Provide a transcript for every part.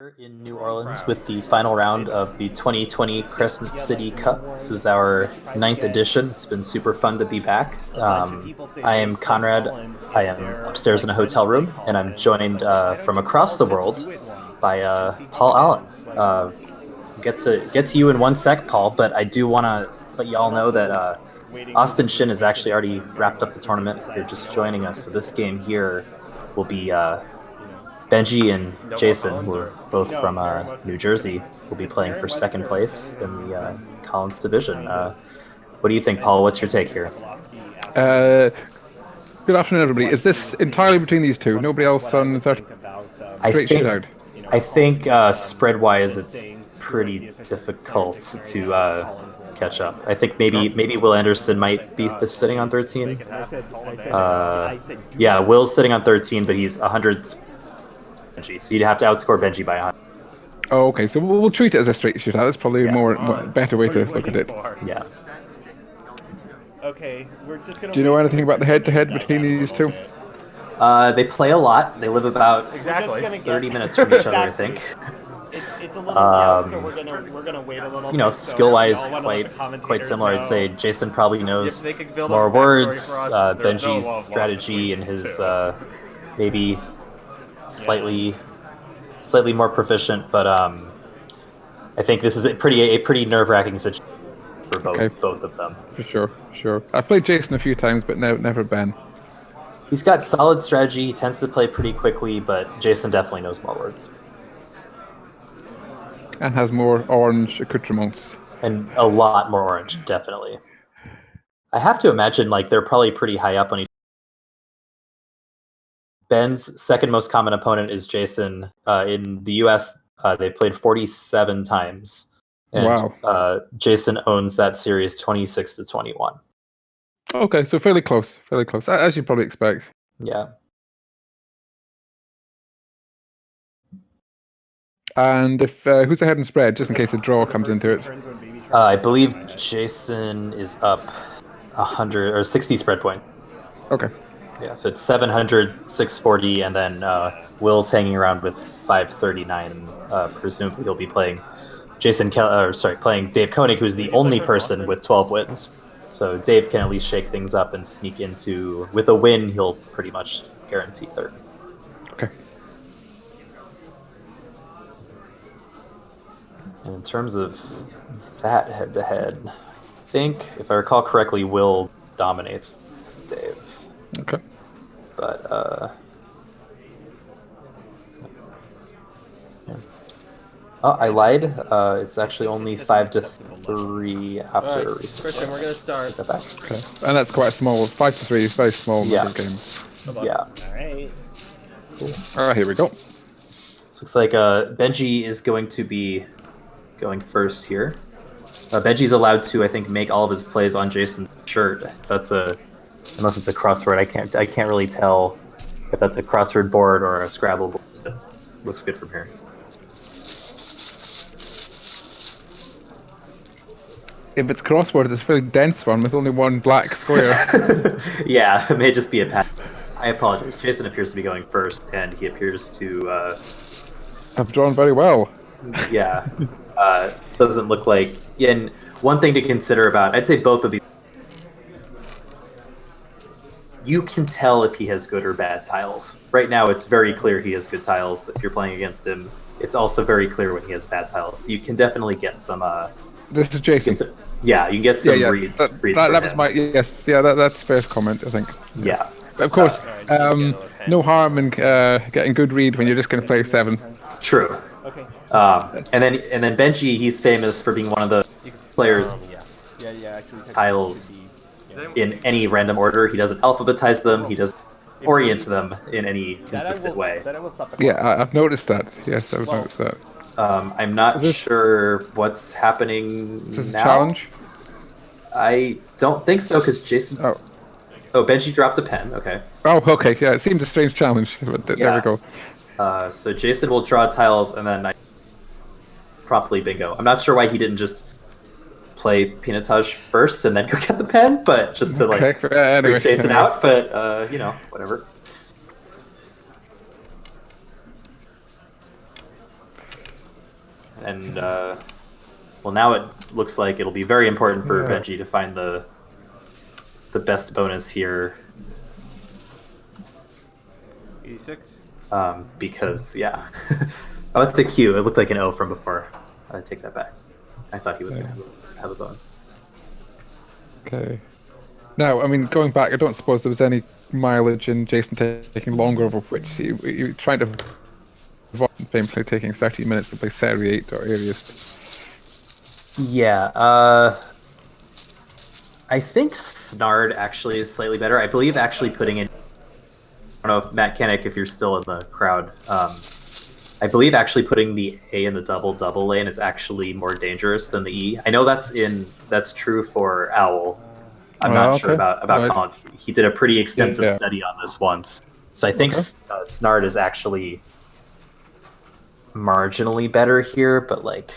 We're in New Orleans with the final round of the 2020 Crescent City Cup. This is our 9th edition. It's been super fun to be back. I am Conrad. I am upstairs in a hotel room, and I'm joined from across the world by Paul Allen. Get to you in one sec, Paul, but I do want to let you all know that Austin Shin has actually already wrapped up the tournament. They're just joining us, so this game here will be Benji and Jason, who are both from New Jersey, will be playing for second place in the Collins division. What do you think, Paul? What's your take here? Good afternoon, everybody. Is this entirely between these two? Nobody else on the third? I think spread-wise, it's pretty difficult to catch up. I think maybe Will Anderson might be sitting on 13. Yeah, Will's sitting on 13, but he's 100. So you'd have to outscore Benji by 100. Oh, okay. So we'll treat it as a straight shootout. That's probably a better way to look at it. Yeah. Okay, we're just gonna. Do you know anything about the head-to-head between these two? They play a lot. They live about 30 minutes from each other, I think. It's a little young, so we're gonna wait a little. You know, skill-wise, quite similar. I'd say Jason probably knows more words. Benji's strategy and his maybe slightly more proficient, but I think this is a pretty nerve-wracking situation for both of them. For sure. I've played Jason a few times, but never Ben. He's got solid strategy. He tends to play pretty quickly, but Jason definitely knows more words. And has more orange accoutrements. And a lot more orange, definitely. I have to imagine they're probably pretty high up on each. Ben's second most common opponent is Jason. In the US, they've played 47 times. And, wow. Jason owns that series 26-21. Okay, so fairly close, as you probably expect. Yeah. And if who's ahead in spread, just in case a draw comes into it? I believe Jason is up 100 or 60 spread point. Okay. Yeah, so it's 700, 640, and then Will's hanging around with 539. Presumably he'll be playing playing Dave Koenig, who's the only person with 12 wins. So Dave can at least shake things up and sneak into. With a win, he'll pretty much guarantee third. Okay. And in terms of that head-to-head, I think, if I recall correctly, Will dominates Dave. Okay. But yeah. Oh, I lied. It's actually only 5-3 after reset. Christian, we're gonna start. Get back. Okay. And that's quite small. 5-3 is very small in this game. Yeah. All right. Cool. All right, here we go. So looks like Benji is going to be going first here. Benji's allowed to, I think, make all of his plays on Jason's shirt. Unless it's a crossword, I can't really tell if that's a crossword board or a Scrabble board. It looks good from here. If it's crossword, it's a very dense one with only one black square. Yeah, it may just be a pattern. I apologize. Jason appears to be going first, and he appears to have drawn very well. Yeah, doesn't look like. And one thing to consider about, I'd say both of these. You can tell if he has good or bad tiles. Right now, it's very clear he has good tiles. If you're playing against him, it's also very clear when he has bad tiles. So you can definitely get some. This is Jason. You can get some reads. That was my that's first comment, I think. Yeah. But of course, no harm in getting good read when you're just going to play 7. True. Okay. And then Benji, he's famous for being one of the players tiles in any random order. He doesn't alphabetize them. He doesn't orient them in any consistent way. Yeah, I've noticed that. Yes, I've noticed that. I'm not sure what's happening Is now. A challenge? I don't think so, because Jason... Oh, Benji dropped a pen. Okay. Oh, okay. Yeah, it seemed a strange challenge, but there we go. So Jason will draw tiles, and then promptly bingo. I'm not sure why he didn't just play Pinotage first and then go get the pen, but just to freak Jason out. But whatever. and well, now it looks like it'll be very important for Benji to find the best bonus here. 86. Because yeah, oh, that's a Q. It looked like an O from before. I take that back. I thought he was going to have a bonus. Okay. Now, I mean, going back, I don't suppose there was any mileage in Jason taking longer over which he tried to avoid famously taking 30 minutes to play Serie 8 or Areas. Yeah, I think Snard actually is slightly better. I believe actually putting in, I don't know if Matt Kennick, if you're still in the crowd, I believe actually putting the A in the double lane is actually more dangerous than the E. I know that's true for Owl. I'm not sure about Colin. He did a pretty extensive study on this once. So I think Snard is actually marginally better here, but like...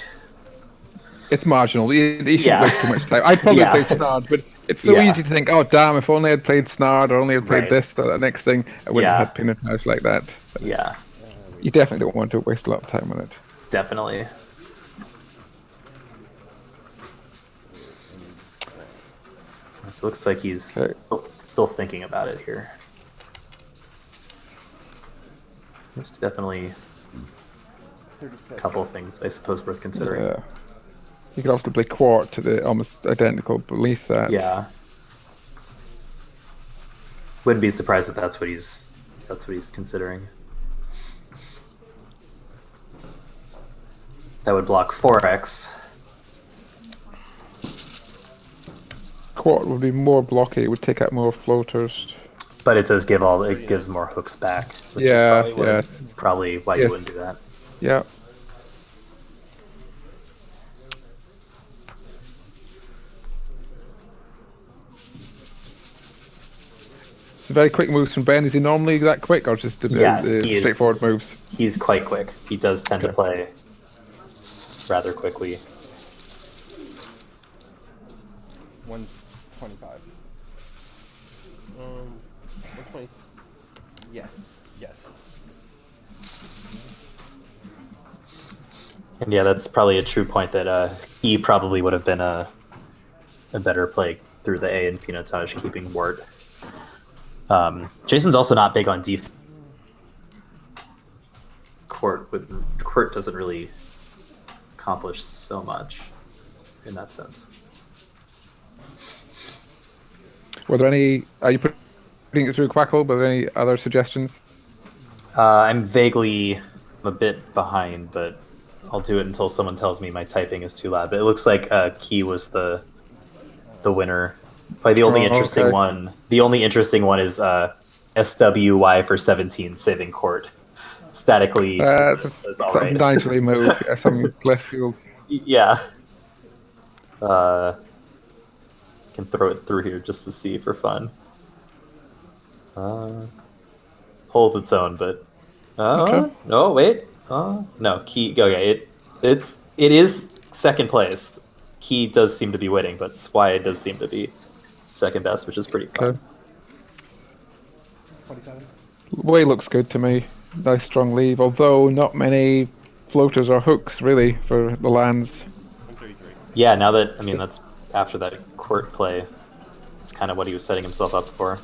It's marginal. He shouldn't waste too much time. I'd probably play Snard, but it's so easy to think, oh damn, if only I'd played Snard or only I'd played this or the next thing, I wouldn't have had Pinotage like that. But yeah. You definitely don't want to waste a lot of time on it. Definitely. So it looks like he's still thinking about it here. There's definitely a couple of things, I suppose, worth considering. Yeah. You could also play Quart to the almost identical beneath that. Yeah. Wouldn't be surprised if that's what he's considering. That would block 4x. Quart would be more blocky. It would take out more floaters. But it does give it gives more hooks back. Which is probably why you wouldn't do that. Yeah. Very quick moves from Ben. Is he normally that quick, or just the straightforward moves? He's quite quick. He does tend to play rather quickly. 125. 120. Yes. And yeah, that's probably a true point that he probably would have been a better play through the A in Pinotage, keeping Wart. Jason's also not big on defense. Court doesn't really accomplish so much in that sense. Were there any? Are you putting it through Quackle? Were there any other suggestions? I'm a bit behind, but I'll do it until someone tells me my typing is too loud. But it looks like Key was the winner. Probably the only interesting one. The only interesting one is SWY for 17 saving Court. Statically, that's all right. Nicely moved. Some left field. Yeah. Can throw it through here just to see for fun. Holds its own, but no, wait. No, Key. Okay, it is second place. Key does seem to be winning, but SWY does seem to be second best, which is pretty fun. 27. Way looks good to me. Nice strong leave, although not many floaters or hooks really for the lands. 133. Yeah, now that that's after that Court play. It's kind of what he was setting himself up for.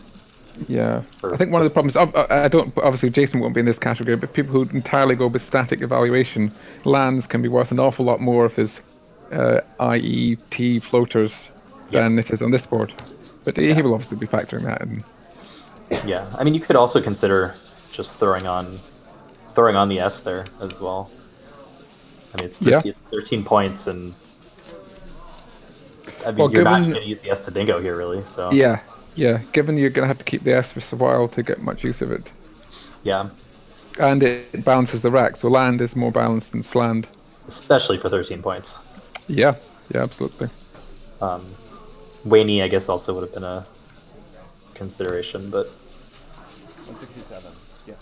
Yeah, I think one of the problems, I don't, obviously Jason won't be in this category, but people who entirely go with static evaluation, lands can be worth an awful lot more of his IET floaters than it is on this board. But he will obviously be factoring that in. Yeah, you could also consider just throwing on the S there as well. It's 13 points, and you're not going to use the S to bingo here, really. So yeah. Given you're going to have to keep the S for a while to get much use of it. Yeah. And it balances the rack, so land is more balanced than sland. Especially for 13 points. Yeah, absolutely. Waney, I guess, also would have been a consideration, but 167. Yeah.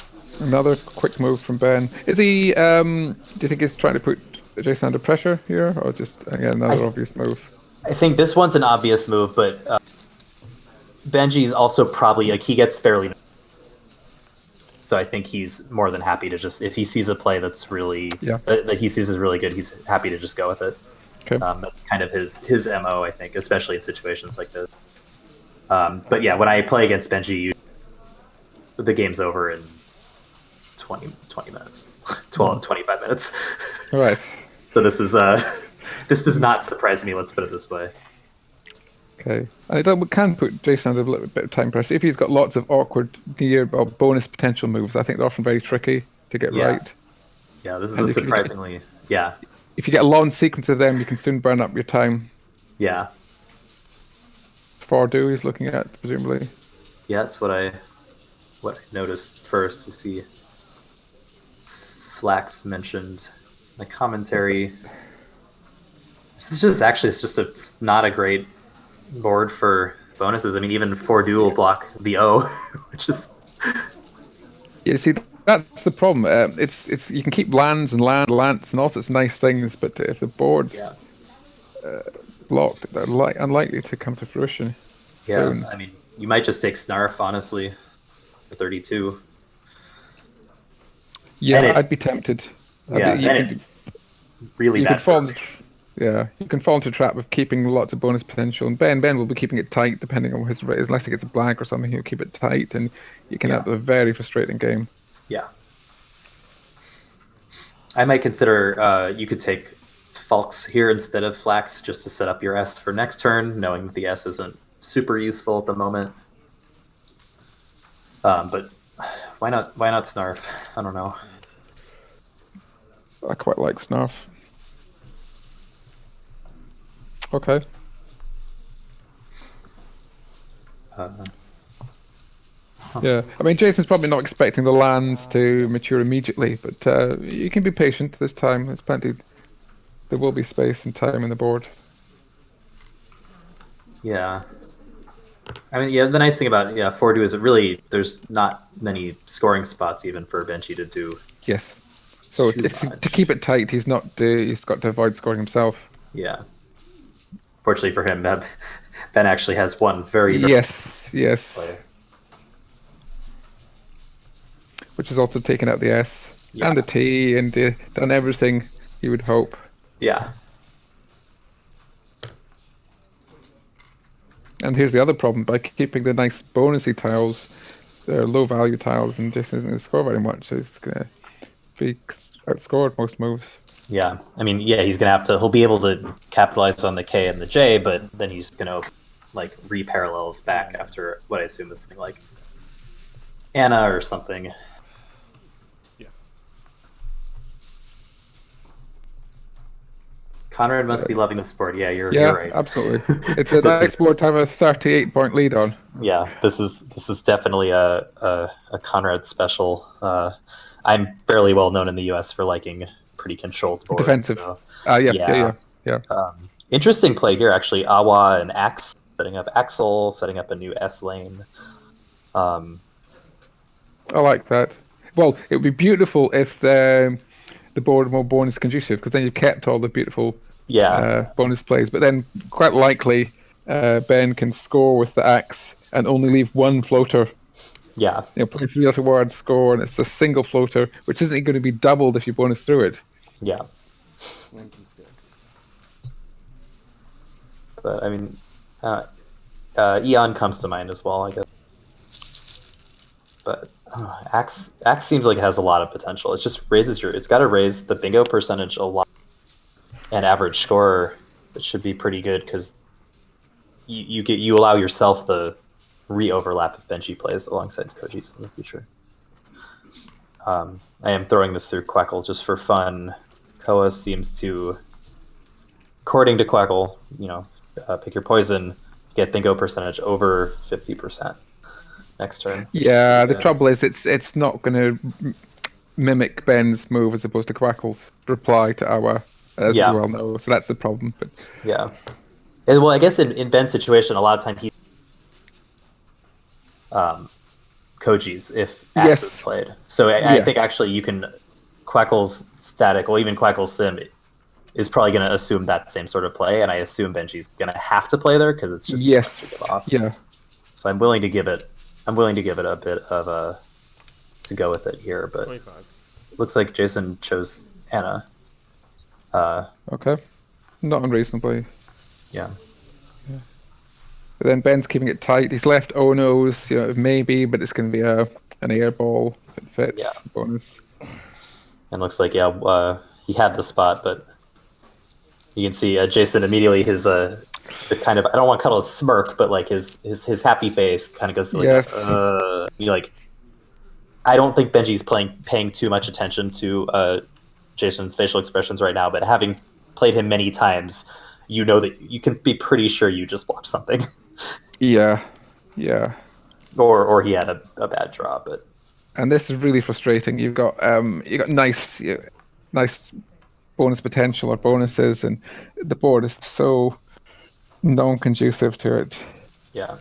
Another quick move from Ben. Is he? Do you think he's trying to put Jason under pressure here, or just again another obvious move? I think this one's an obvious move, but Benji's also probably he gets fairly. So I think he's more than happy to just, if he sees a play that's really Yeah. that he sees is really good, he's happy to just go with it. Okay. That's kind of his MO, I think, especially in situations like this. But yeah, when I play against Benji, the game's over in 20 minutes, 25 minutes. All right. So this is this does not surprise me. Let's put it this way. Okay. And we can put Jason under a little bit of time pressure if he's got lots of awkward near or bonus potential moves. I think they're often very tricky to get right. Yeah, this is a surprisingly If you get a long sequence of them, you can soon burn up your time. Yeah. Fordu he's looking at, presumably. Yeah, that's what I noticed first. You see Flax mentioned in the commentary. This is just actually, it's just not a great board for bonuses. I mean, even Fordu will block the O, which is... Yeah, see, that's the problem. It's you can keep lands and lance and all sorts of nice things, but if the board's blocked, they're unlikely to come to fruition. Yeah, soon. I mean, you might just take Snarf, honestly, for 32. Yeah, I'd be tempted. Really you bad. Could fall you can fall into a trap of keeping lots of bonus potential, and Ben will be keeping it tight depending on his rate. Unless he gets a blank or something, he'll keep it tight, and you can have a very frustrating game. Yeah. I might consider you could take Falx here instead of Flax just to set up your S for next turn, knowing that the S isn't super useful at the moment. But why not Snarf? I don't know. I quite like Snarf. Okay. Yeah, I mean, Jason's probably not expecting the lands to mature immediately, but you can be patient this time. There's plenty. There will be space and time in the board. Yeah. I mean, yeah, the nice thing about Fordu is there's not many scoring spots even for Benji to do. Yes. So to keep it tight, he's got to avoid scoring himself. Yeah. Fortunately for him, Ben actually has one very yes player. Which has also taken out the S and the T and done everything you would hope. Yeah. And here's the other problem: by keeping the nice bonusy tiles, they're low value tiles, and Jason isn't going to score very much. So he's going to be outscored most moves. Yeah, I mean, he's gonna have to. He'll be able to capitalize on the K and the J, but then he's gonna re-parallels back after what I assume is something like Anna or something. Yeah. Conrad must be loving this board. Yeah, you're right. Absolutely. It's a nice board to have a 38-point lead on. Yeah, this is definitely a Conrad special. I'm fairly well known in the U.S. for liking pretty controlled boards. Defensive. So, yeah. Interesting play here, actually. Awa and Axe setting up Axel, setting up a new S lane. I like that. Well, it would be beautiful if the board were more bonus conducive, because then you've kept all the beautiful bonus plays. But then, quite likely, Ben can score with the Axe and only leave one floater. Yeah. Play 3 letter words, score, and it's a single floater, which isn't going to be doubled if you bonus through it. Yeah. 26. But I mean, Eon comes to mind as well, I guess. But Axe seems like it has a lot of potential. It just it's got to raise the bingo percentage a lot, and average score. It should be pretty good because you allow yourself the re-overlap of Benji plays alongside Koji's in the future. I am throwing this through Quackle just for fun. Koa seems to, according to Quackle, pick your poison, get bingo percentage over 50% next turn. Yeah, the trouble is it's not going to mimic Ben's move as opposed to Quackle's reply to our, as we well know. So that's the problem. But yeah. Well, I guess in Ben's situation, a lot of time he Koji's if Axe is played. So I think actually you can Quackle's static, or even Quackle's sim is probably going to assume that same sort of play, and I assume Benji's going to have to play there because it's just too much to give off. Yeah. So I'm willing to give it a bit of to go with it here, but 25. looks like Jason chose Anna. Okay, not unreasonably. Yeah. But then Ben's keeping it tight. He's left Ono's, maybe, but it's going to be an air ball if it fits. Yeah. Bonus. And looks like, he had the spot, but you can see Jason immediately, the kind of, I don't want to call it a smirk, but like his happy face kind of goes to like, Yes. you're like, I don't think Benji's paying too much attention to Jason's facial expressions right now, but having played him many times, you know that you can be pretty sure you just blocked something. Yeah. Or he had a bad draw, but. And this is really frustrating. You've got nice bonus potential or bonuses, and the board is so non-conducive to it. Yeah.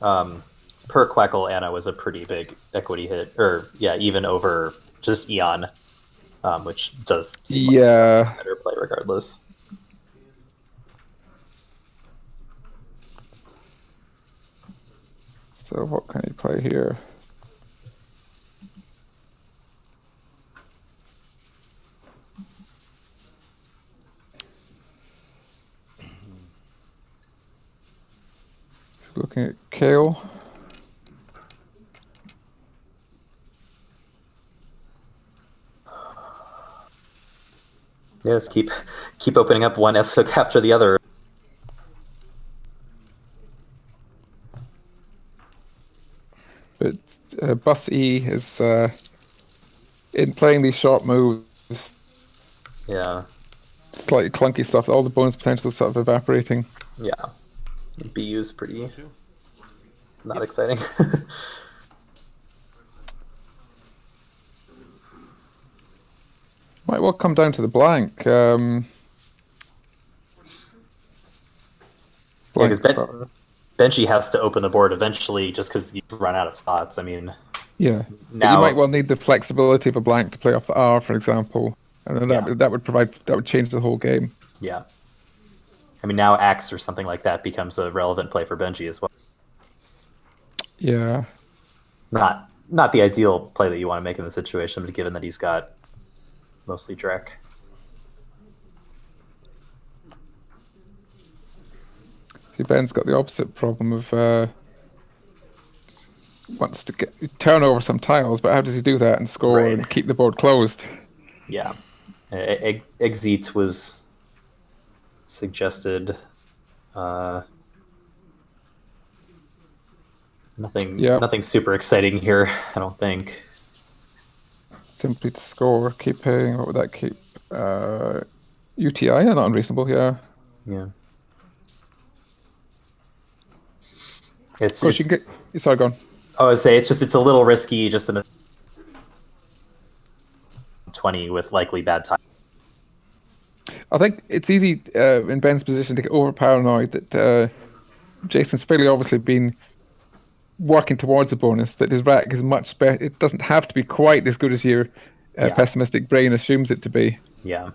Per Quackle, Anna was a pretty big equity hit, or even over just Eon, which does seem like a better play regardless. So what can he play here? Looking at Kale. Yeah, just keep opening up one S-hook after the other. But Bus E is in playing these short moves. Yeah. Slightly clunky stuff. All the bonus potential is sort of evaporating. Yeah. BU's pretty not exciting. Might well come down to the blank. Because Benji has to open the board eventually just because you run out of slots. I mean, yeah. Now, but you might well need the flexibility of a blank to play off the R, for example. And then that would change the whole game. Yeah. I mean, now Axe or something like that becomes a relevant play for Benji as well. Yeah. Not the ideal play that you want to make in the situation, but given that he's got mostly Drek. See, Ben's got the opposite problem of wants to turn over some tiles, but how does he do that and score and keep the board closed? Yeah. Exit was suggested. Nothing super exciting here, I don't think. Simply to score, keep paying. What would that keep? UTI, not unreasonable. Yeah. Sorry, go on. I would say it's a little risky, just in a 20 with likely bad time. I think it's easy in Ben's position to get over paranoid that Jason's fairly obviously been working towards a bonus, that his rack is much better. It doesn't have to be quite as good as your pessimistic brain assumes it to be. Yeah.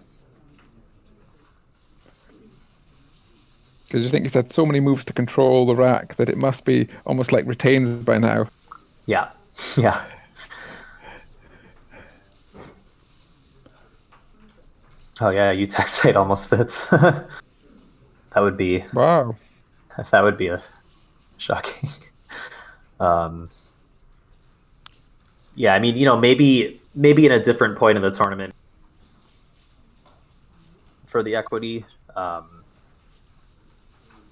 Because you think he's had so many moves to control the rack that it must be almost like retains by now. Yeah. Oh yeah, UTAC site almost fits. That would be wow. That would be a shocking. Yeah, I mean, maybe in a different point in the tournament for the equity,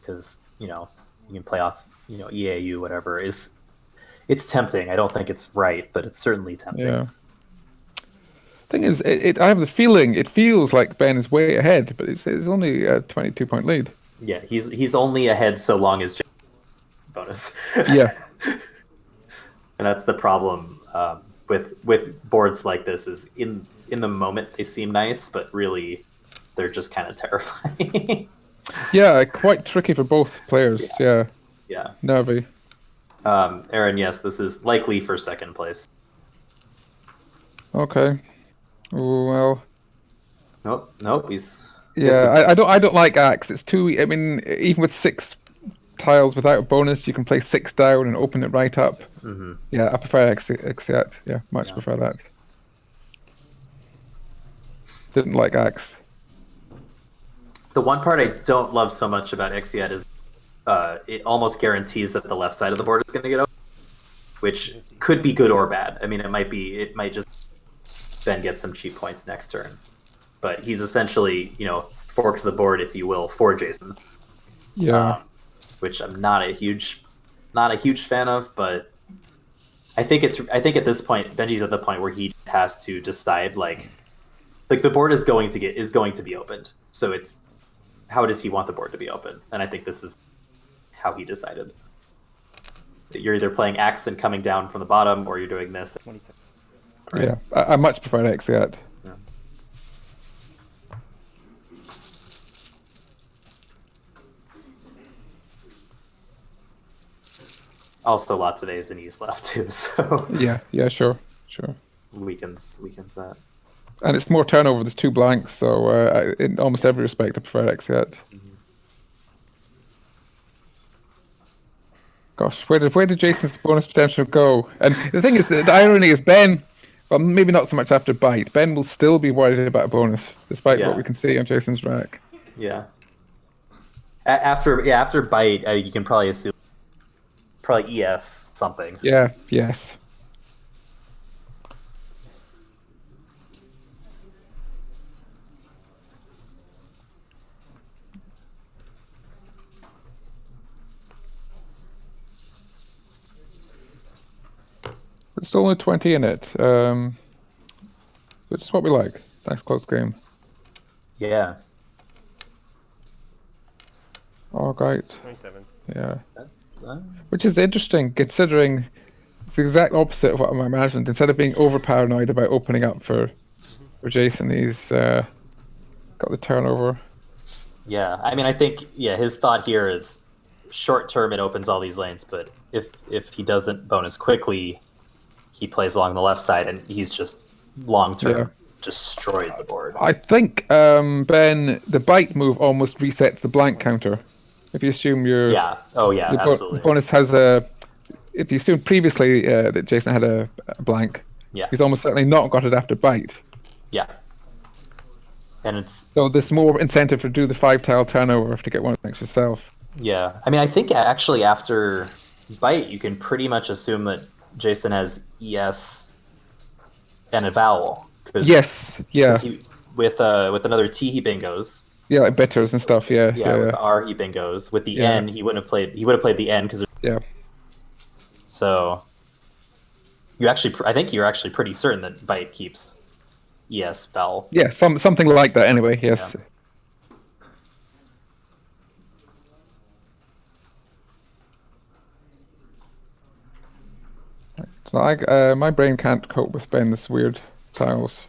because you can play off EAU whatever is. It's tempting. I don't think it's right, but it's certainly tempting. Yeah. Thing is, I have the feeling it feels like Ben is way ahead, but it's only a 22-point lead. Yeah, he's only ahead so long as bonus. Yeah. And that's the problem with boards like this is in the moment they seem nice, but really they're just kind of terrifying. Yeah, quite tricky for both players. Yeah. Nervy. Aaron, yes, this is likely for second place. Okay. Well. Nope. He's. Yeah, I don't like Axe. It's too. I mean, even with 6 tiles without a bonus, you can play 6 down and open it right up. Mm-hmm. Yeah, I prefer Exiat. Yeah, much prefer that. Didn't like Axe. The one part I don't love so much about Exiat is it almost guarantees that the left side of the board is going to get open, which could be good or bad. I mean, it might just then get some cheap points next turn. But he's essentially, forked the board, if you will, for Jason. Yeah. Which I'm not a huge fan of, but I think at this point, Benji's at the point where he has to decide like the board is going to be opened. So it's how does he want the board to be open? And I think this is how he decided. You're either playing Axe and coming down from the bottom, or you're doing this. 26. Right. Yeah, I much prefer Exiat. Yeah. Also, lots of A's and E's left too, so yeah, sure. weakens that. And it's more turnover. There's 2 blanks, so in almost every respect, I prefer Exiat. Mm-hmm. Gosh, where did Jason's bonus potential go? And the thing is, the irony is Ben. Well, maybe not so much after Bite. Ben will still be worried about a bonus, despite what we can see on Jason's rack. Yeah. After Bite, you can probably assume. Probably ES something. Yeah, yes. There's still only 20 in it. Which is what we like. Nice close game. Yeah. All right. 27. Yeah. That's, Which is interesting, considering it's the exact opposite of what I imagined. Instead of being over paranoid about opening up for Jason, he's got the turnover. Yeah, I mean, I think his thought here is short term it opens all these lanes, but if he doesn't bonus quickly, he plays along the left side, and he's just long term destroyed the board. I think Ben, the Bite move almost resets the blank counter. If you assume your absolutely. Bonus has a. If you assume previously that Jason had a blank, he's almost certainly not got it after Bite. Yeah. And it's so there's more incentive to do the 5-tile turnover to get one thanks yourself. Yeah, I mean, I think actually after Bite, you can pretty much assume that Jason has ES and a vowel. Yes, yeah. With another T, he bingos. Yeah, like bitters and stuff. Yeah. With the R, he bingos. With the N, he would have played the N because. Yeah. So, I think you're actually pretty certain that Bite keeps ES vowel. Yeah, something like that. Anyway, yes. Yeah. So my brain can't cope with Ben's weird tiles.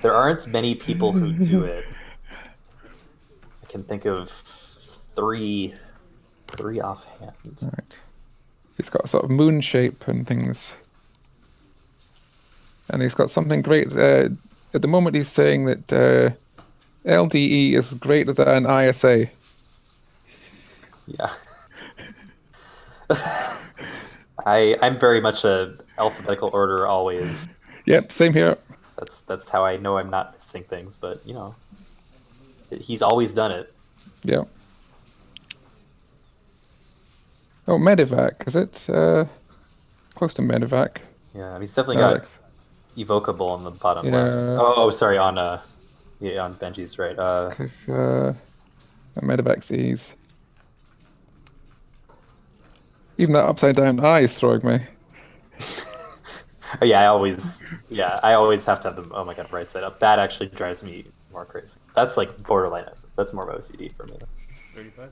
There aren't many people who do it. I can think of three offhand. Right. He's got a sort of moon shape and things. And he's got something great. At the moment, he's saying that LDE is greater than ISA. Yeah. I'm very much a alphabetical order always. Yep, same here. That's how I know I'm not missing things, but he's always done it. Yeah. Oh, Medivac, is it? Close to Medivac. Yeah, he's definitely got evocable on the bottom left. Oh, sorry, on Benji's right. Medivac's ease. Even that upside down eye is throwing me. I always have to have them. Oh my god, right side up. That actually drives me more crazy. That's like borderline. That's more of OCD for me. 35.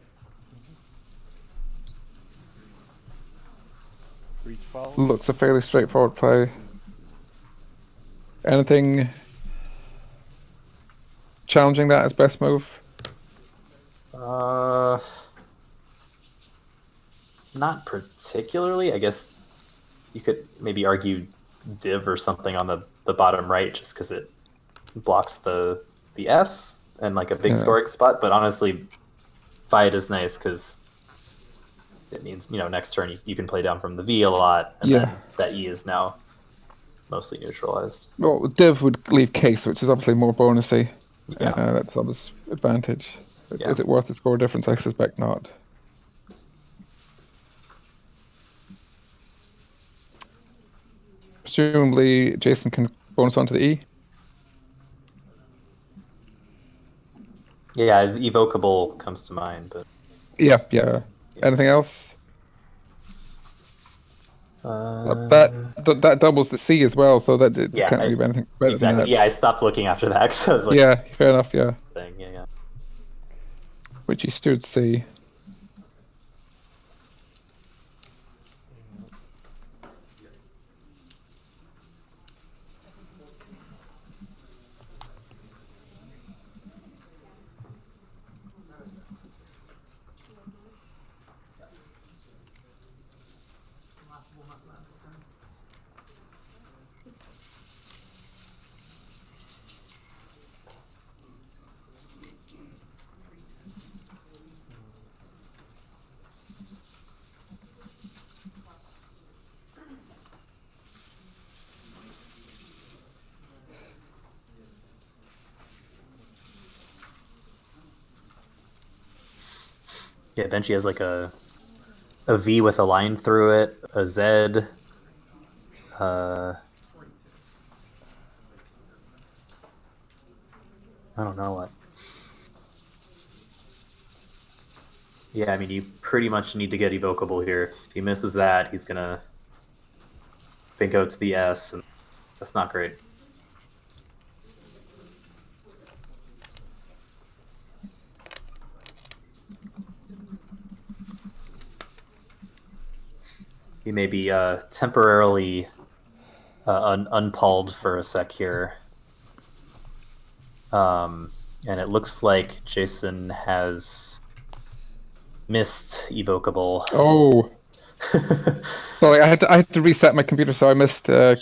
Reach follow. Looks a fairly straightforward play. Anything challenging that as best move? Not particularly. I guess you could maybe argue div or something on the bottom right, just because it blocks the S and like a big scoring spot. But honestly, Fight is nice because it means, next turn you can play down from the V a lot, and Yeah. then that E is now mostly neutralized. Well, div would leave case, which is obviously more bonusy. Yeah. That's obvious advantage. But Yeah. is it worth the score difference? I suspect not. Presumably, Jason can bonus onto the E. Yeah, evocable comes to mind, but Yeah. Anything else? That doubles the C as well, so that it can't leave anything better than that. Yeah, I stopped looking after that because I was like, yeah, fair enough. Yeah. Yeah. Which you should see. Yeah, Benji has like a V with a line through it, a Z. I don't know what. Yeah, I mean, you pretty much need to get evocable here. If he misses that, he's gonna bingo to the S, and that's not great. He may be temporarily unpalled for a sec here. And it looks like Jason has missed evocable. Oh. Sorry, I had to reset my computer, so I missed. Sure.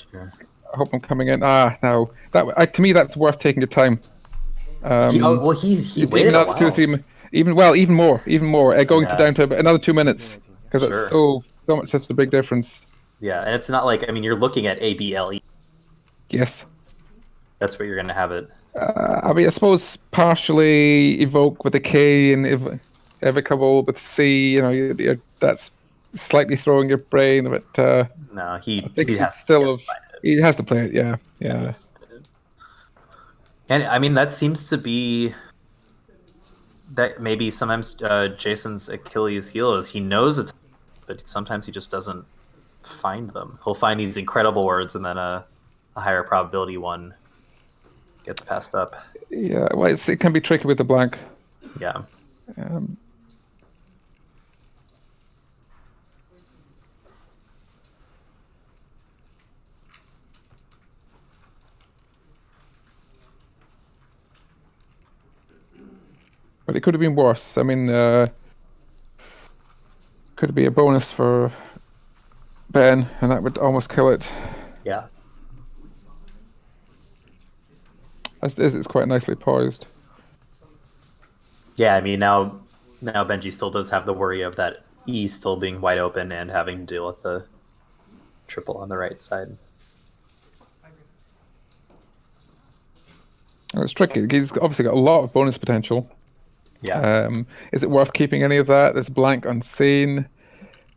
I hope I'm coming in. No. To me, that's worth taking your time. He waited a while. 2 or 3, even more. Going down to another 2 minutes because it's so much such a big difference. Yeah, and it's not like, I mean, you're looking at ABLE. Yes. That's where you're going to have it. I mean, I suppose partially evoke with a K and evocable with C. That's slightly throwing your brain, but no, he has to play it. Yeah. And I mean, that seems to be that maybe sometimes Jason's Achilles heel is he knows it's, but sometimes he just doesn't find them. He'll find these incredible words, and then a higher probability one gets passed up. Yeah, well, it can be tricky with the blank. Yeah. But it could have been worse. I mean, could be a bonus for Ben, and that would almost kill it. Yeah. It's quite nicely poised. Yeah, I mean, now Benji still does have the worry of that E still being wide open and having to deal with the triple on the right side. It's tricky. He's obviously got a lot of bonus potential. Yeah. Is it worth keeping any of that? There's blank unseen.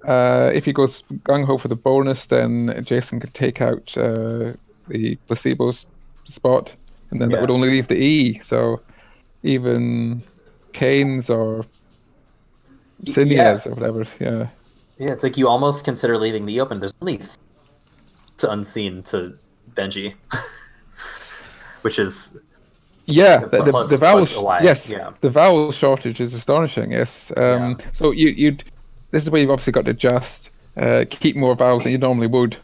If he goes gung-ho for the bonus, then Jason could take out the placebo spot, and then that would only leave the E. So even Keynes or Sinias or whatever, yeah. Yeah, it's like you almost consider leaving the open. There's only to unseen to Benji, which is the vowel. Yes, yeah. The vowel shortage is astonishing. Yes, so you'd. This is where you've obviously got to adjust, keep more vowels than you normally would.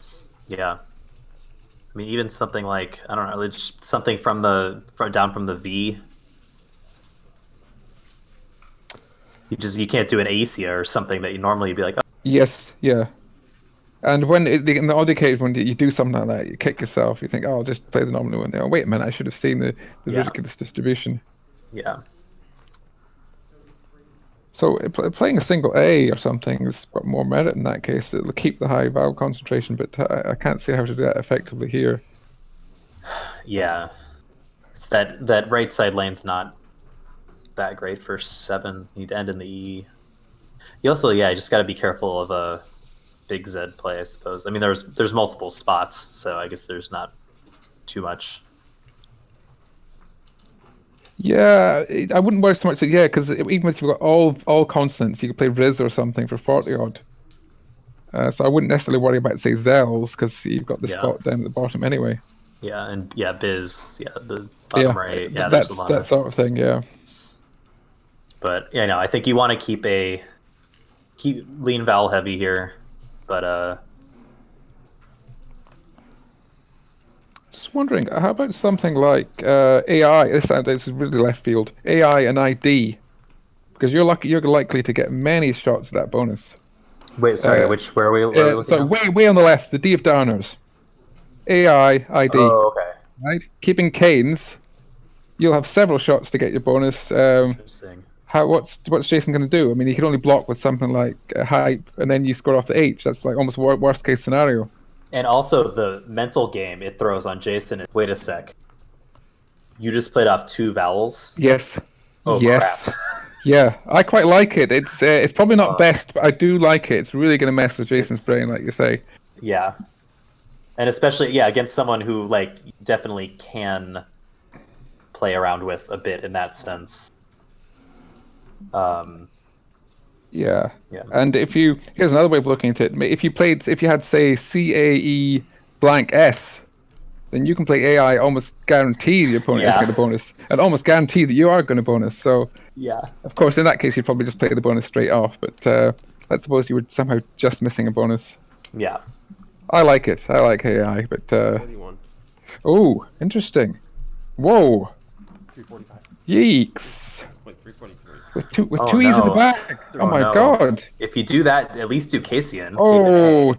Yeah, I mean, even something like, I don't know, something down from the V. You can't do an acia or something that you normally be like. Oh. Yes, yeah. And in the odd occasion when you do something like that, you kick yourself. You think, "Oh, I'll just play the nominal one." Oh, wait a minute, I should have seen the ridiculous distribution. Yeah. So playing a single A or something has got more merit in that case. It'll keep the high vowel concentration, but I can't see how to do that effectively here. Yeah, it's that right side lane's not that great for 7. You need to end in the E. You also, you just got to be careful of a big Z play, I suppose. I mean, there's multiple spots, so I guess there's not too much. Yeah, I wouldn't worry so much. Yeah, because even if you've got all consonants, you could play Riz or something for 40 odd. So I wouldn't necessarily worry about, say, Zells, because you've got the spot down at the bottom anyway. Yeah, and Biz, the bottom right. Yeah, there's that's a lot that sort of thing. Yeah. But yeah, no, I think you want to keep lean vowel heavy here, but Just wondering, how about something like AI? This is really left field. AI and ID, because you're likely to get many shots at that bonus. wait, sorry, where are we looking so at? way on the left, the D of Downers. AI ID. Oh, okay. Right, keeping canes, you'll have several shots to get your bonus. Interesting. What's Jason going to do? I mean, he can only block with something like hype, and then you score off the H. That's like almost worst case scenario. And also the mental game it throws on Jason is, wait a sec, you just played off 2 vowels? Yes. Oh, yes. crap. Yeah, I quite like it. It's probably not best, but I do like it. It's really going to mess with Jason's brain, like you say. Yeah. And especially, against someone who, definitely can play around with a bit in that sense. Yeah. Yeah. And here's another way of looking at it. If you had, say, CAE blank S, then you can play AI, almost guarantee the opponent is going to bonus, and almost guarantee that you are going to bonus. So, of course, in that case, you'd probably just play the bonus straight off. But let's suppose you were somehow just missing a bonus. Yeah. I like it. I like AI, but oh, interesting. Whoa. 345. Yeeks. Wait, 343. With two E's in the back. Oh my god. If you do that, at least do Cassian. Oh,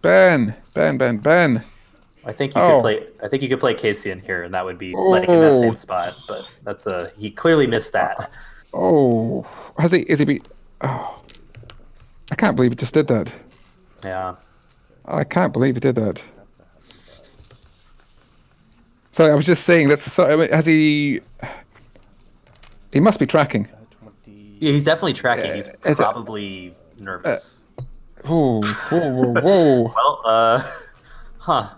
Ben. I think you could play. I think you could play Cassian here, and that would be in that same spot. But he clearly missed that. Oh, is he? Oh, I can't believe he just did that. Yeah. I can't believe he did that. Sorry, I was just saying has he? He must be tracking. Yeah, he's definitely tracking. He's probably nervous. Whoa. Well, huh.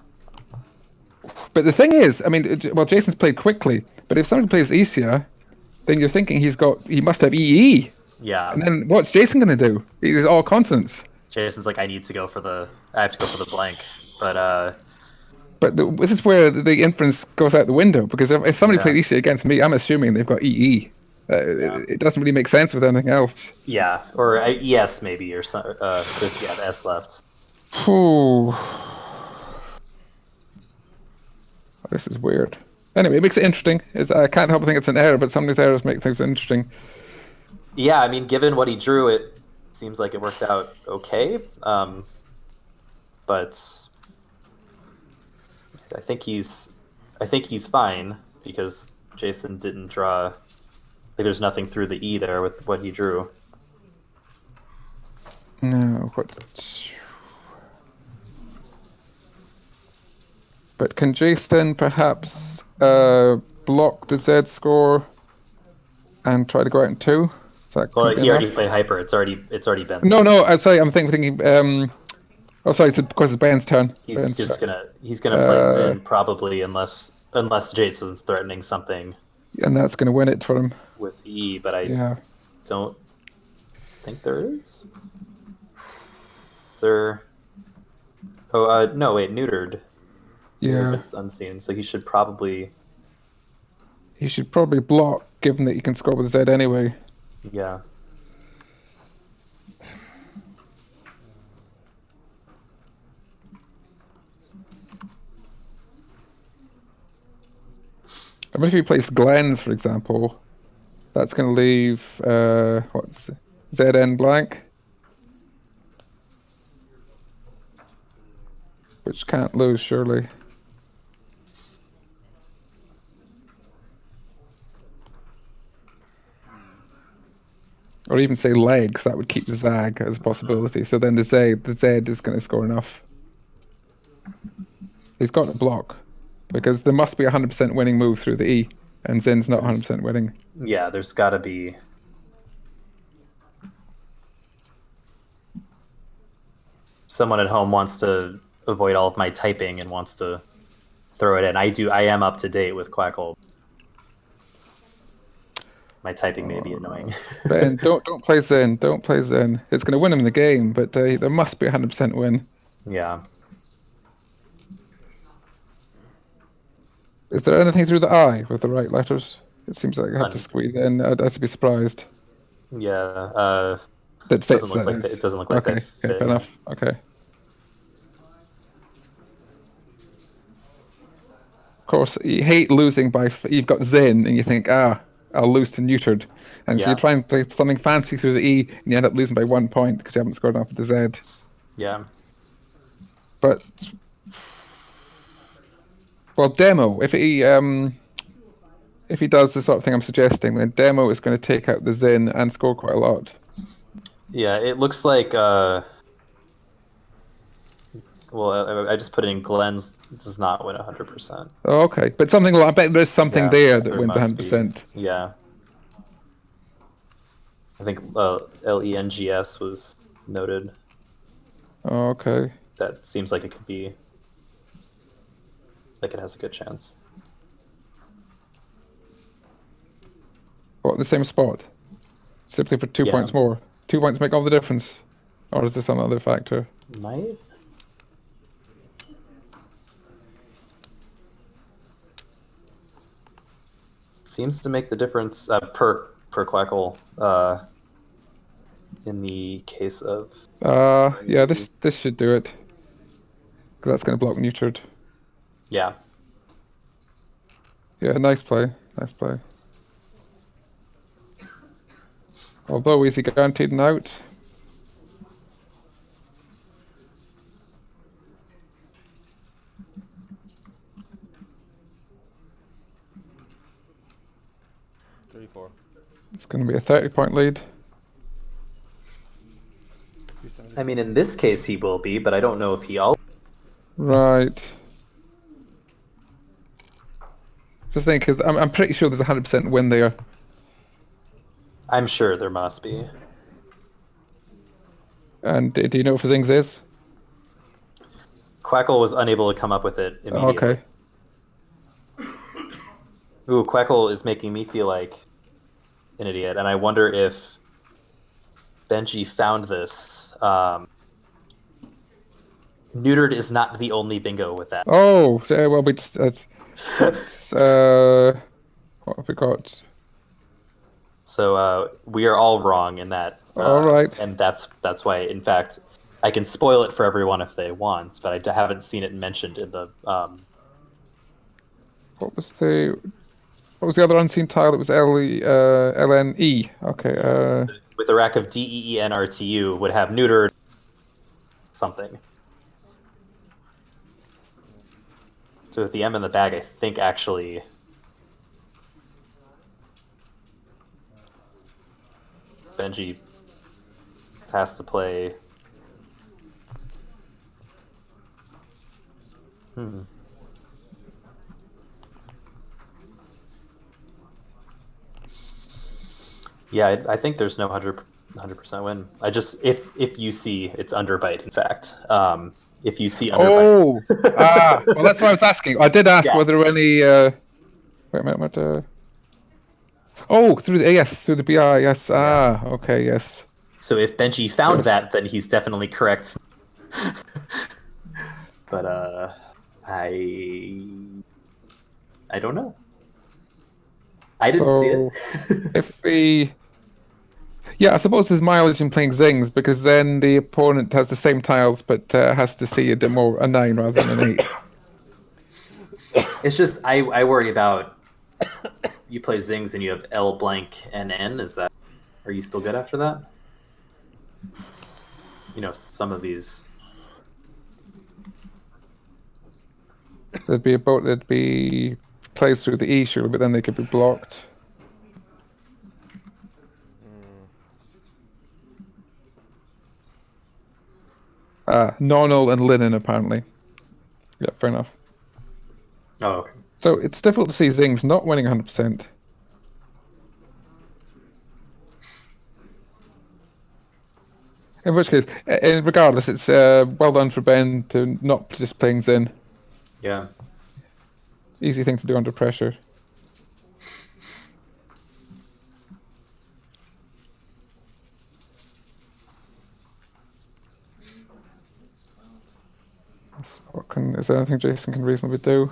But the thing is, I mean, Jason's played quickly, but if somebody plays Isia, then you're thinking he must have EE. Yeah. And then what's Jason going to do? He's all consonants. Jason's like, I have to go for the blank. But this is where the inference goes out the window, because if somebody played Isia against me, I'm assuming they've got EE. It doesn't really make sense with anything else. Yeah, or ES maybe, or some, there's the S left. Ooh. This is weird. Anyway, it makes it interesting. I can't help but think it's an error, but some of these errors make things interesting. Yeah, I mean, given what he drew, it seems like it worked out okay. But I think he's fine because Jason didn't draw. There's nothing through the E there with what he drew. No, but can Jason perhaps block the Z score and try to go out in 2? Well, he already played hyper. It's already been. No. I'm thinking. Oh, sorry. Of course, it's Ben's turn. He's gonna play Sin probably unless Jason's threatening something. And that's gonna win it for him with E, but I don't think there is. Is there? Oh, no, wait, neutered. Yeah. It's unseen, so he should probably block, given that you can score with Z anyway. Yeah. I mean, if he plays Glenn's, for example, that's going to leave what's ZN blank, which can't lose surely. Or even say legs, that would keep the zag as a possibility. So then the Z is going to score enough. He's got to block. Because there must be a 100% winning move through the E. And Zin's not 100% winning. Yeah, there's got to be... Someone at home wants to avoid all of my typing and wants to throw it in. I am up to date with Quackle. My typing may be annoying. Ben, don't play Zen. Don't play Zen. It's going to win him the game, but there must be a 100% win. Yeah. Is there anything through the I with the right letters? It seems like you have to squeeze in. I'd be surprised. Yeah. That fits. Doesn't look like it doesn't look like okay. that Okay, fit. fair enough. Okay. Of course, you hate losing by... You've got Zen, and you think, I'll lose to neutered. And so you try and play something fancy through the E, and you end up losing by 1 point because you haven't scored enough with the Z. Yeah. But... Well, Demo, if he does the sort of thing I'm suggesting, then Demo is going to take out the Zen and score quite a lot. Yeah, it looks like... Well, I just put in Glenn's does not win 100%. Oh, okay. But something like... I bet there's something there that wins 100%. Yeah. I think LENGS was noted. Oh, okay. That seems like it could be... Like it has a good chance. What, the same spot? Simply for 2 points more. 2 points make all the difference? Or is there some other factor? Might? Seems to make the difference per Quackle in the case of... yeah, this should do it. 'Cause that's going to block neutered. Yeah. Yeah, nice play. Nice play. Although, is he guaranteed an out? It's going to be a 30-point lead. I mean, in this case he will be, but I don't know if he all... Right. Just think, because I'm pretty sure there's a 100% win there. I'm sure there must be. And do you know if Zings is? Quackle was unable to come up with it immediately. Okay. Ooh, Quackle is making me feel like an idiot, and I wonder if Benji found this. Neutered is not the only bingo with that. Oh, well, we just... what have we got? So we are all wrong in that. All right. And that's why, in fact, I can spoil it for everyone if they want, but I haven't seen it mentioned in the... What was the other unseen tile? It was LNE. Okay. With a rack of DEENRTU would have neutered something. So with the M in the bag, I think actually... Benji has to play... Yeah, I think there's no 100% win. I just if you see it's underbite, in fact. If you see underbite. Oh, well, that's what I was asking. I did ask whether there were any. Wait a minute. What? Oh, through the BI. Yes. Ah, okay. Yes. So if Benji found that, then he's definitely correct. But I don't know. I didn't see it. If we... Yeah, I suppose there's mileage in playing Zings, because then the opponent has the same tiles, but has to see a 9 rather than an 8. It's just, I worry about... You play Zings and you have L blank and N, is that... Are you still good after that? You know, some of these... There'd be plays through the E, surely, but then they could be blocked. Normal and linen, apparently. Yeah, fair enough. Oh, okay. So it's difficult to see Zings not winning 100%. In which case, regardless, it's well done for Ben to not just playing Zin. Yeah. Easy thing to do under pressure. Is there anything Jason can reasonably do?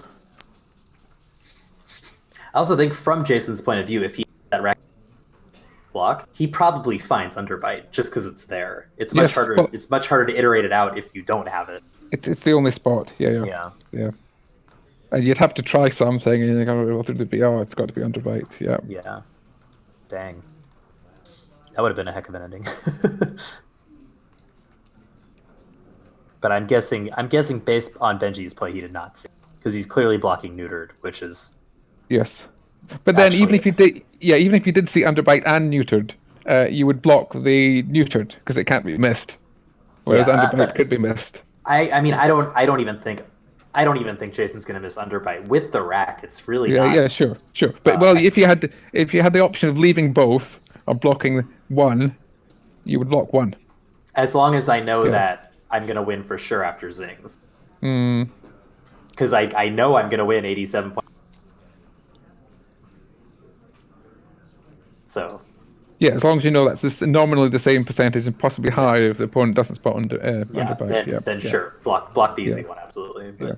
I also think from Jason's point of view, if he that rack block, he probably finds underbite just because it's there. It's much harder. Well, it's much harder to iterate it out if you don't have it. It's the only spot. Yeah. And you'd have to try something, and you're going to be, it's got to be underbite. Yeah. Yeah. Dang. That would have been a heck of an ending. But I'm guessing based on Benji's play, he did not see, because he's clearly blocking neutered, which is. Yes. But then even if you did see underbite and neutered, you would block the neutered because it can't be missed, whereas underbite could be missed. I mean I don't even think Jason's gonna miss underbite with the rack. It's really not. Yeah, sure. But if you had the option of leaving both or blocking one, you would block one. As long as I know that I'm gonna win for sure after Zings. Because I know I'm gonna win 87 points. So. Yeah, as long as you know that's nominally the same percentage and possibly higher if the opponent doesn't spot underbite. Then sure, block the easy one, absolutely. But. Yeah.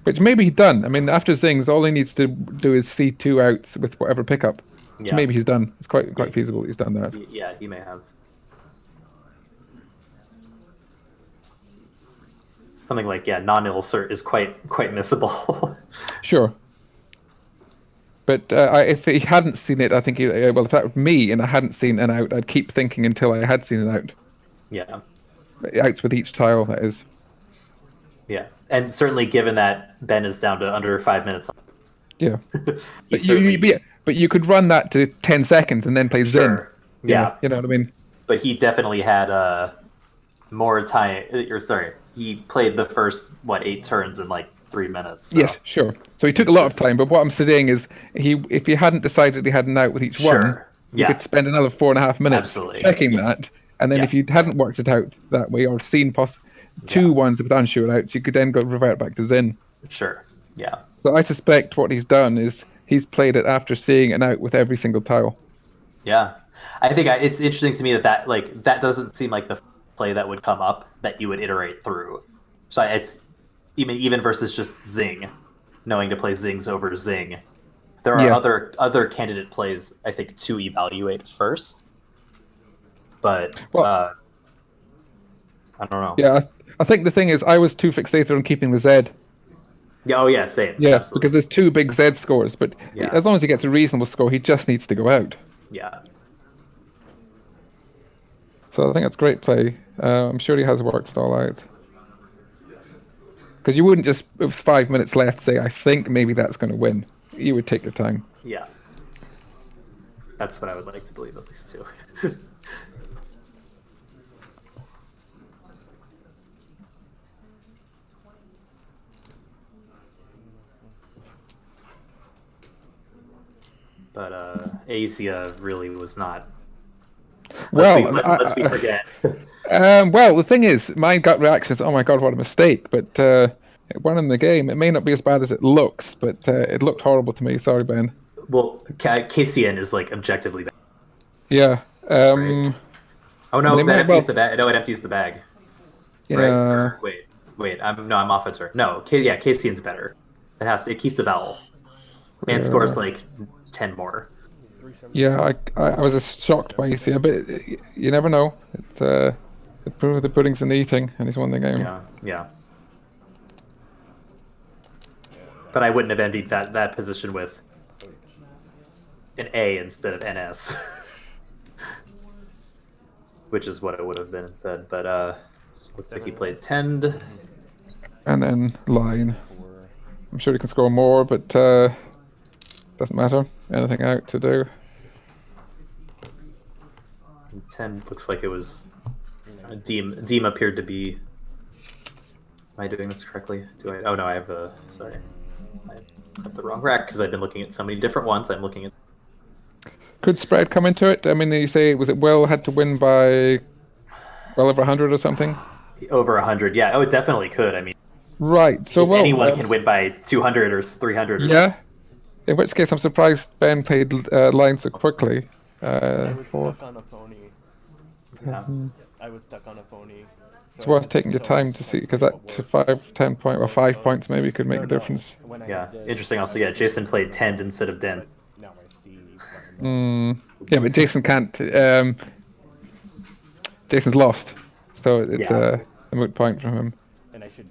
Which maybe he's done. I mean, after Zings, all he needs to do is see 2 outs with whatever pickup. So maybe he's done. It's quite feasible he's done that. Yeah, he may have. Something like non-nil cert is quite missable. Sure. But if he hadn't seen it, I think if that were me and I hadn't seen an out, I'd keep thinking until I had seen an out. Yeah. Outs with each tile, that is. Yeah, and certainly given that Ben is down to under 5 minutes. Yeah. But you could run that to 10 seconds and then play Zin. Yeah. You know what I mean? But he definitely had more time. He played the first 8 turns in 3 minutes. So. Yes, sure. So he took a lot of time, but what I'm saying is, if he hadn't decided he had an out with each one, you could spend another 4.5 minutes checking that, and then if you hadn't worked it out that way or seen 2 ones with unsure outs, you could then revert back to Zin. Sure. Yeah. So I suspect what he's done is he's played it after seeing an out with every single tile. Yeah, I think it's interesting to me that doesn't seem like the play that would come up that you would iterate through. So it's even versus just Zing, knowing to play Zings over Zing. There are other candidate plays I think to evaluate first, but I don't know. Yeah, I think the thing is I was too fixated on keeping the Z. Yeah, same. Yeah, absolutely. Because there's 2 big Z scores, but as long as he gets a reasonable score, he just needs to go out. Yeah. So I think it's great play. I'm sure he has worked it all out. Because you wouldn't just, with 5 minutes left, say, I think maybe that's going to win. You would take your time. Yeah. That's what I would like to believe, at least, too. But Asia really was not. Lest we forget. Well, the thing is, my gut reaction is, oh my god, what a mistake. But it won in the game. It may not be as bad as it looks, but it looked horrible to me. Sorry, Ben. Well, KCN is objectively bad. Yeah. Right. Oh no, that empties the bag. No, it empties the bag. Yeah. Right? Wait. I'm off a turn. No, KCN's better. It keeps a vowel. Man scores 10 more. Yeah, I was shocked by ECA, but you never know. It's the proof of the pudding's in the eating, and he's won the game. Yeah. But I wouldn't have envied that position with an A instead of NS, which is what it would have been instead. But looks like he played Tend. And then Line. I'm sure he can score more, but doesn't matter. Anything out to do. 10 looks like it was Deem appeared to be I doing this correctly? Do I? Oh no, I have the. Sorry, I have the wrong rack because I've been looking at so many different ones. I'm looking at. Could spread come into it? I mean, you say was it Will had to win by well over 100 or something? Over 100, yeah. Oh, it definitely could. I mean, Right. So well, anyone can win by 200 or 300. Or yeah. In which case, I'm surprised Ben played line so quickly. I was For stuck on a phony. Yeah. I was stuck on a phony. So it's worth taking your time to see because that 5, 10 point or 5 points maybe could make a difference. Yeah. Interesting. Also, yeah. Jason played 10 instead of Den. Now I see. Yeah, but Jason can't. Jason's lost, so it's Yeah. a moot point from him. And I should.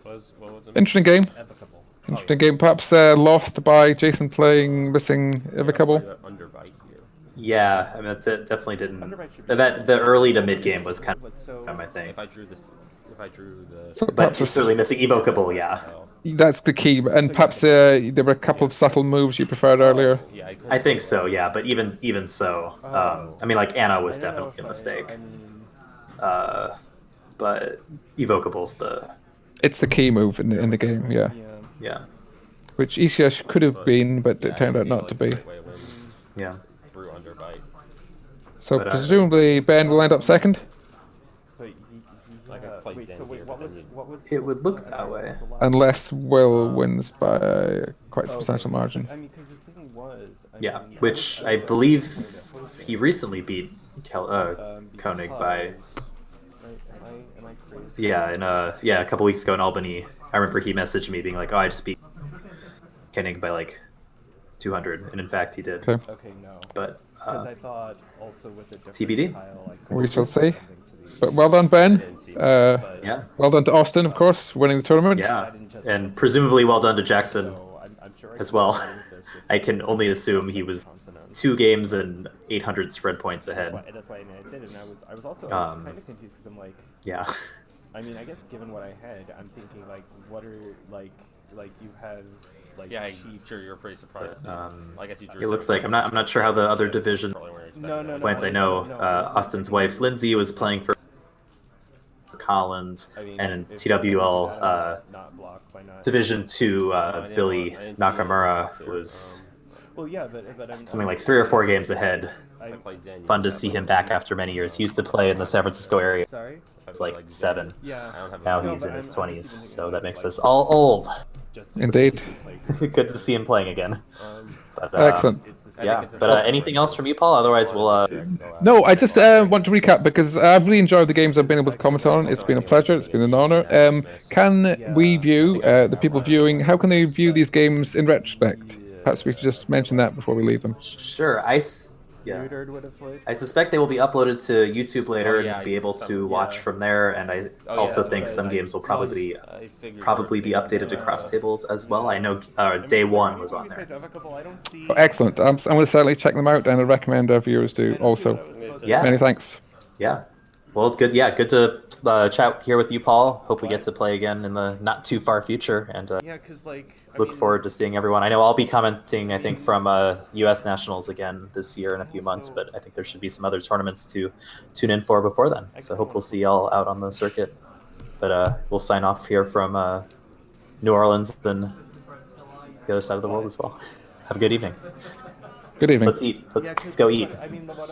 What was it? Interesting game. Evocable. Interesting game. Perhaps lost by Jason playing missing Evocable. Underbite here. Yeah. I mean, it definitely didn't. Underbite should be- That the early to mid game was kind But so. of my thing. If I drew the. So But perhaps it's certainly missing evocable. Yeah. that's the key. And perhaps there were a couple of subtle moves you preferred earlier. Yeah, I think so. Yeah. But even so, I mean, like Anna was definitely a mistake. I mean, But evocable's the. It's the key move in the game. Yeah, yeah. Yeah. which Ishiash could have been, but yeah, it turned I out see, not like, to be. the way wins Yeah. through underbite. So But, presumably Ben will end up second, But Like, I played wait. Zen So wait, here, what but was then what was? It would look that way. unless Will wins by a quite Okay. substantial margin. I mean, because the thing was. Yeah. mean, Which I I was believe actually he recently beat Koenig by. Am I crazy? Yeah, a couple weeks ago in Albany, I remember he messaged me being like, "Oh, I just beat Koenig by like 200," and in fact he did. Okay, Okay, no. But Because I thought also with the different TBD? tile, I could we shall do see. something to the- But well done, Ben. but yeah, Well done to Austin, of course, winning the tournament. yeah, and presumably well done to Jackson So I'm sure I as could well. have used this if I can only assume he was consonants. 2 games and 800 spread points ahead. That's why I mean, I did it, and I was also Um, kind of confused because I'm like, Yeah, I mean, I guess given what I had, I'm thinking like, what are like you have like Yeah, I'm cheap. sure you're pretty surprised. I guess you drew. it looks like I'm not sure how the other division No, went. I know Austin's wife Lindsay was playing for Collins, I mean, and in if- TWL not blocked by not. Division 2 Billy I didn't see Nakamura it. was Well, yeah, but I'm something like 3 or 4 games ahead. I, Fun to see him back after many years. He used to play in the San Francisco area. sorry. He was like 7. Yeah. Now No, he's but in his I'm 20s, just even so thinking that of, makes like, us all old. Just Indeed. Good to see him playing again. But, Excellent. It's the yeah, same. but anything else from you, Paul? Otherwise, we'll. No, I just want to recap because I've really enjoyed the games I've been able to comment on. It's been a pleasure. It's been an honor. Can we view, the people viewing, how can they view these games in retrospect? Perhaps we should just mention that before we leave them. Sure, yeah. Neutered would have played. I suspect they will be uploaded to YouTube later Oh, yeah, and be able some- to watch yeah. from there. And I also think but some I games will saw- probably be updated to cross tables as well. I know Day 1 was on there. I don't see. Oh, excellent. I'm going to certainly check them out, and I recommend our viewers do also. Yeah. Many thanks. Yeah. Well, good. Yeah, good to chat here with you, Paul. Hope we get to play again in the not too far future, and Yeah, because like. look forward to seeing everyone. I know I'll be commenting, I think, from U.S. Nationals again this year in a few months, but I think there should be some other tournaments to tune in for before then. So I hope we'll see y'all out on the circuit. But we'll sign off here from New Orleans and the other side of the world as well. Have a good evening. Good evening. Let's eat. Let's go eat. I mean,